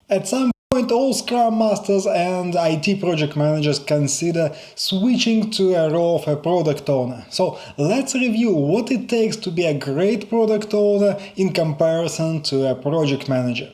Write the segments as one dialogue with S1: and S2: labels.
S1: At some point, all Scrum Masters and IT project managers consider switching to a role of a product owner. So let's review what it takes to be a great product owner in comparison to a project manager.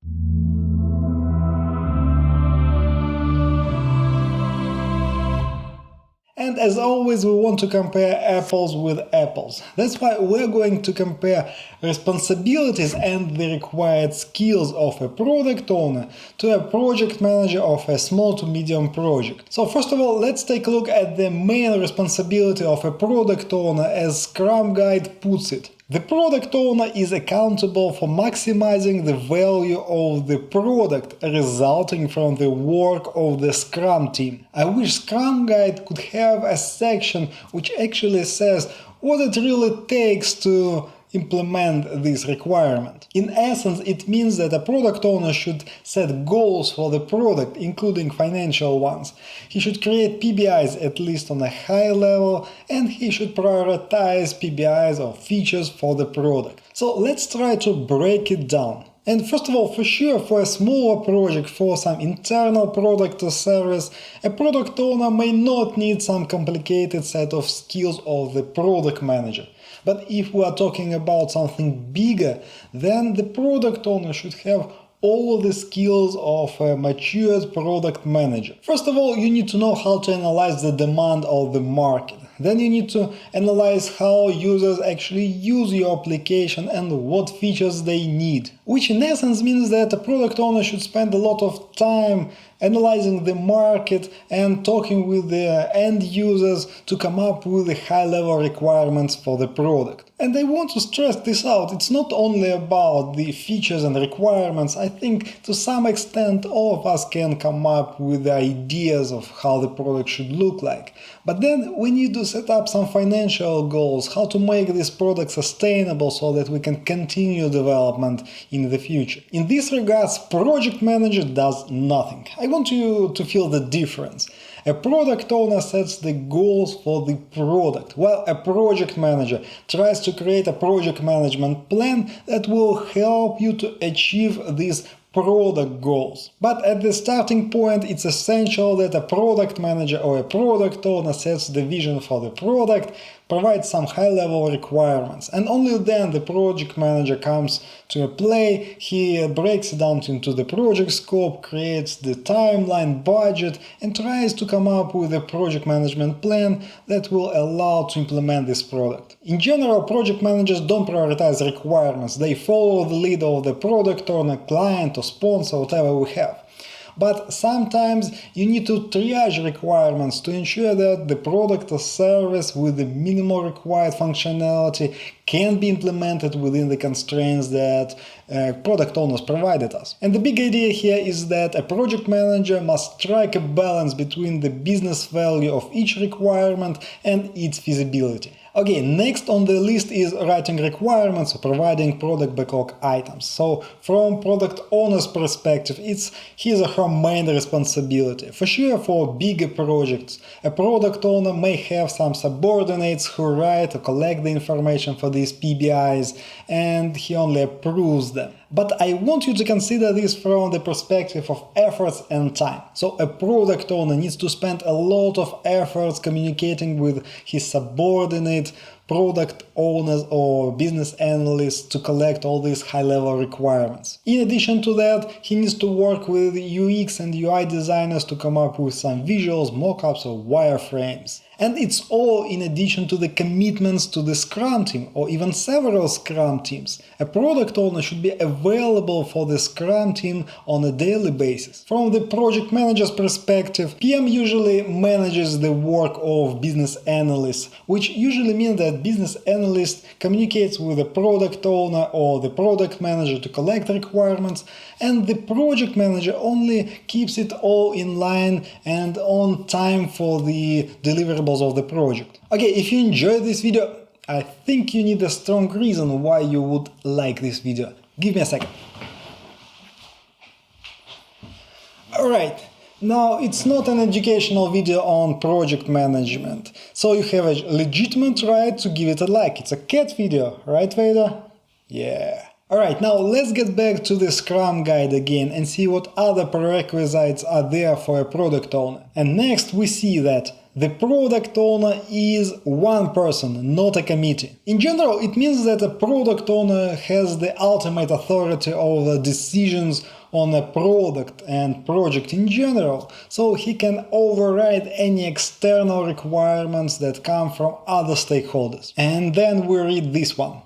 S1: And as always, we want to compare apples with apples. That's why we're going to compare responsibilities and the required skills of a product owner to a project manager of a small to medium project. So first of all, let's take a look at the main responsibility of a product owner as Scrum Guide puts it. The product owner is accountable for maximizing the value of the product resulting from the work of the Scrum team. I wish Scrum Guide could have a section which actually says what it really takes to implement this requirement. In essence, it means that a product owner should set goals for the product, including financial ones. He should create PBIs at least on a high level, and he should prioritize PBIs or features for the product. So let's try to break it down. And first of all, for sure, for a smaller project, for some internal product or service, a product owner may not need some complicated set of skills of the product manager. But if we are talking about something bigger, then the product owner should have all the skills of a matured product manager. First of all, you need to know how to analyze the demand of the market. Then you need to analyze how users actually use your application and what features they need. Which in essence means that a product owner should spend a lot of time analyzing the market and talking with the end users to come up with the high-level requirements for the product. And I want to stress this out, it's not only about the features and requirements. I think to some extent all of us can come up with ideas of how the product should look like. But then we need to set up some financial goals, how to make this product sustainable so that we can continue development in the future. In this regards, project manager does nothing. I want you to feel the difference. A product owner sets the goals for the product, while a project manager tries to create a project management plan that will help you to achieve these product goals. But at the starting point, it's essential that a product manager or a product owner sets the vision for the product, provides some high-level requirements, and only then the project manager comes to play. He breaks it down into the project scope, creates the timeline, budget, and tries to come up with a project management plan that will allow to implement this product. In general, project managers don't prioritize requirements. They follow the lead of the product owner, client, or sponsor, whatever we have. But sometimes you need to triage requirements to ensure that the product or service with the minimal required functionality can be implemented within the constraints that product owners provided us. And the big idea here is that a project manager must strike a balance between the business value of each requirement and its feasibility. Okay, next on the list is writing requirements or providing product backlog items. So from product owner's perspective, it's his or her main responsibility. For sure, for bigger projects, a product owner may have some subordinates who write or collect the information for these PBIs, and he only approves them. But I want you to consider this from the perspective of efforts and time. So a product owner needs to spend a lot of efforts communicating with his subordinate product owners or business analysts to collect all these high-level requirements. In addition to that, he needs to work with UX and UI designers to come up with some visuals, mockups, or wireframes. And it's all in addition to the commitments to the Scrum team or even several Scrum teams. A product owner should be available for the Scrum team on a daily basis. From the project manager's perspective, PM usually manages the work of business analysts, which usually means that business analyst communicates with the product owner or the product manager to collect requirements, and the project manager only keeps it all in line and on time for the deliverables of the project. Okay, if you enjoyed this video, I think you need a strong reason why you would like this video. Give me a second. Alright, now it's not an educational video on project management, so you have a legitimate right to give it a like. It's a cat video, right, Vader? Yeah. Alright, now let's get back to the Scrum Guide again and see what other prerequisites are there for a product owner. And next we see that the product owner is one person, not a committee. In general, it means that a product owner has the ultimate authority over decisions on a product and project in general, so he can override any external requirements that come from other stakeholders. And then we read this one.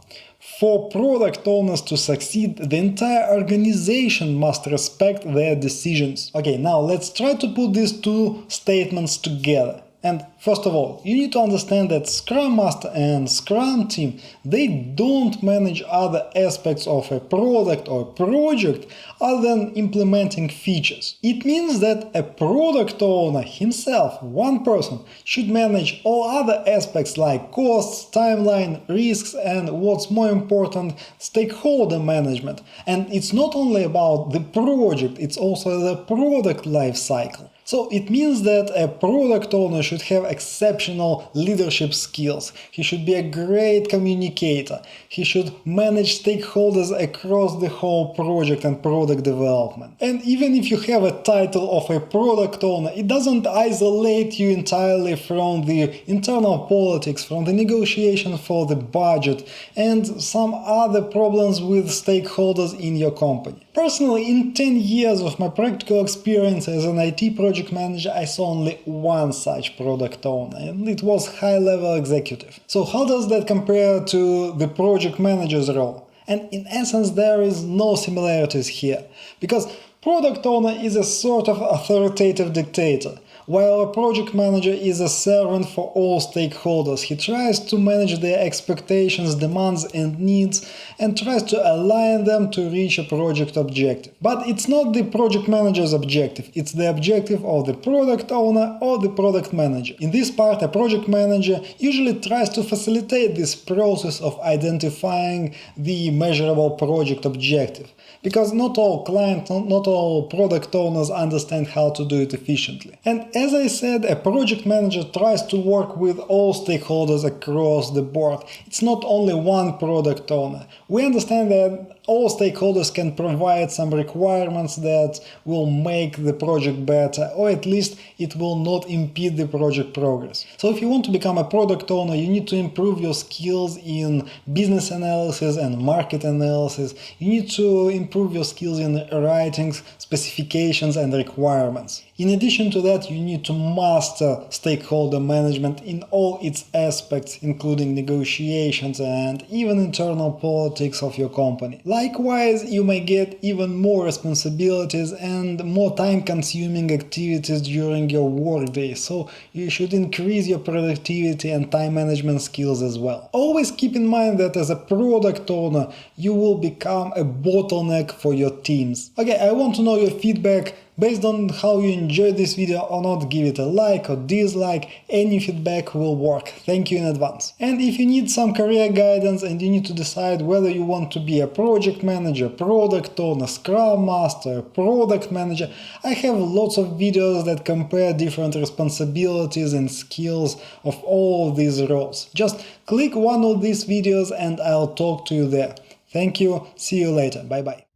S1: For product owners to succeed, the entire organization must respect their decisions. Okay, now let's try to put these two statements together. And first of all, you need to understand that Scrum Master and Scrum team, they don't manage other aspects of a product or project other than implementing features. It means that a product owner himself, one person, should manage all other aspects like costs, timeline, risks, and what's more important, stakeholder management. And it's not only about the project, it's also the product life cycle. So it means that a product owner should have exceptional leadership skills. He should be a great communicator. He should manage stakeholders across the whole project and product development. And even if you have a title of a product owner, it doesn't isolate you entirely from the internal politics, from the negotiation for the budget, and some other problems with stakeholders in your company. Personally, in 10 years of my practical experience as an IT project manager, I saw only one such product owner, and it was high-level executive. So how does that compare to the project manager's role? And in essence, there is no similarities here, because product owner is a sort of authoritative dictator, while a project manager is a servant for all stakeholders. He tries to manage their expectations, demands and needs and tries to align them to reach a project objective. But it's not the project manager's objective, it's the objective of the product owner or the product manager. In this part, a project manager usually tries to facilitate this process of identifying the measurable project objective. Because not all clients, not all product owners understand how to do it efficiently. And as I said, a project manager tries to work with all stakeholders across the board. It's not only one product owner. We understand that all stakeholders can provide some requirements that will make the project better, or at least it will not impede the project progress. So if you want to become a product owner, you need to improve your skills in business analysis and market analysis. You need to improve your skills in writing specifications and requirements. In addition to that, you need to master stakeholder management in all its aspects, including negotiations and even internal politics of your company. Likewise, you may get even more responsibilities and more time-consuming activities during your workday, so you should increase your productivity and time management skills as well. Always keep in mind that as a product owner, you will become a bottleneck for your teams. Okay, I want to know your feedback. Based on how you enjoyed this video or not, give it a like or dislike, any feedback will work. Thank you in advance. And if you need some career guidance and you need to decide whether you want to be a project manager, product owner, Scrum Master, product manager, I have lots of videos that compare different responsibilities and skills of all of these roles. Just click one of these videos and I'll talk to you there. Thank you, see you later, bye bye.